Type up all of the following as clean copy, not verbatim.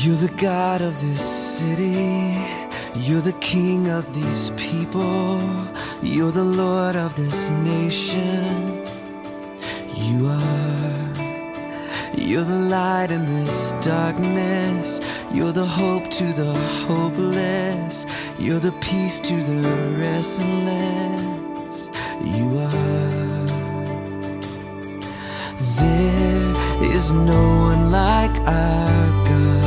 You're the God of this city. You're the King of these people. You're the Lord of this nation. You are. You're the light in this darkness. You're the hope to the hopeless. You're the peace to the restless. You are. There is no one like our God.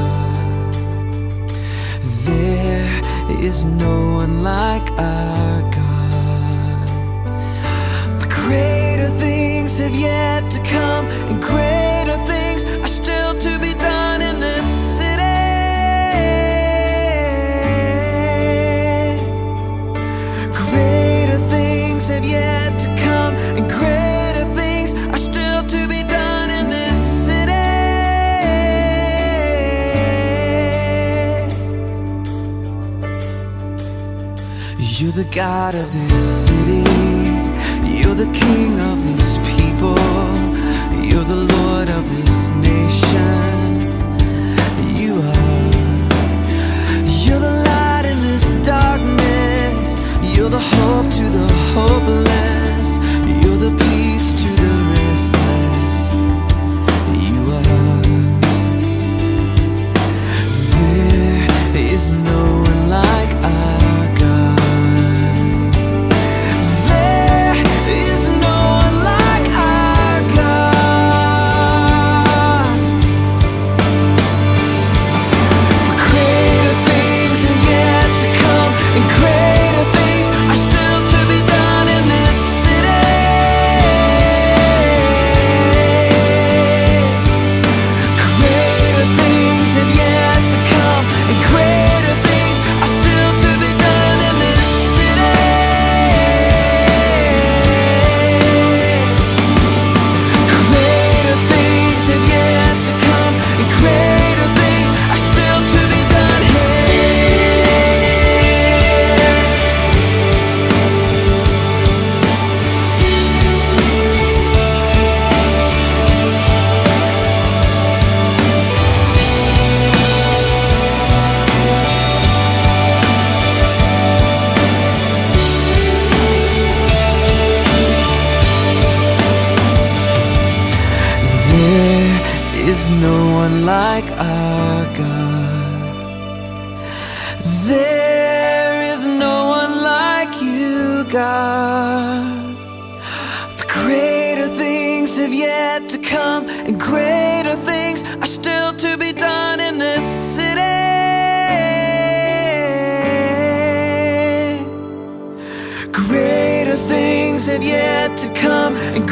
There is no one like our God. For greater things have yet to come, and greater things are still to be done in this city. Greater things have yet to come, and greater things are still to be done in this city. You're the God of this city. You're the King of these people. You're the Lord of this nation. You are. You're the light in this darkness. You're the hope to the hopeless. You're the peace to the restless. You are. There is no one like our God. There is no one like our God. For greater things have yet to come, and greater things are still to be done in this city. Greater things have yet to come, and greater things are still to be done in this city. Greater things have yet to come, and greater things are still to be done There is no one like our God. There is no one like you, God. For greater things have yet to come, and greater things are still to be done in this city. Greater things have yet to come, and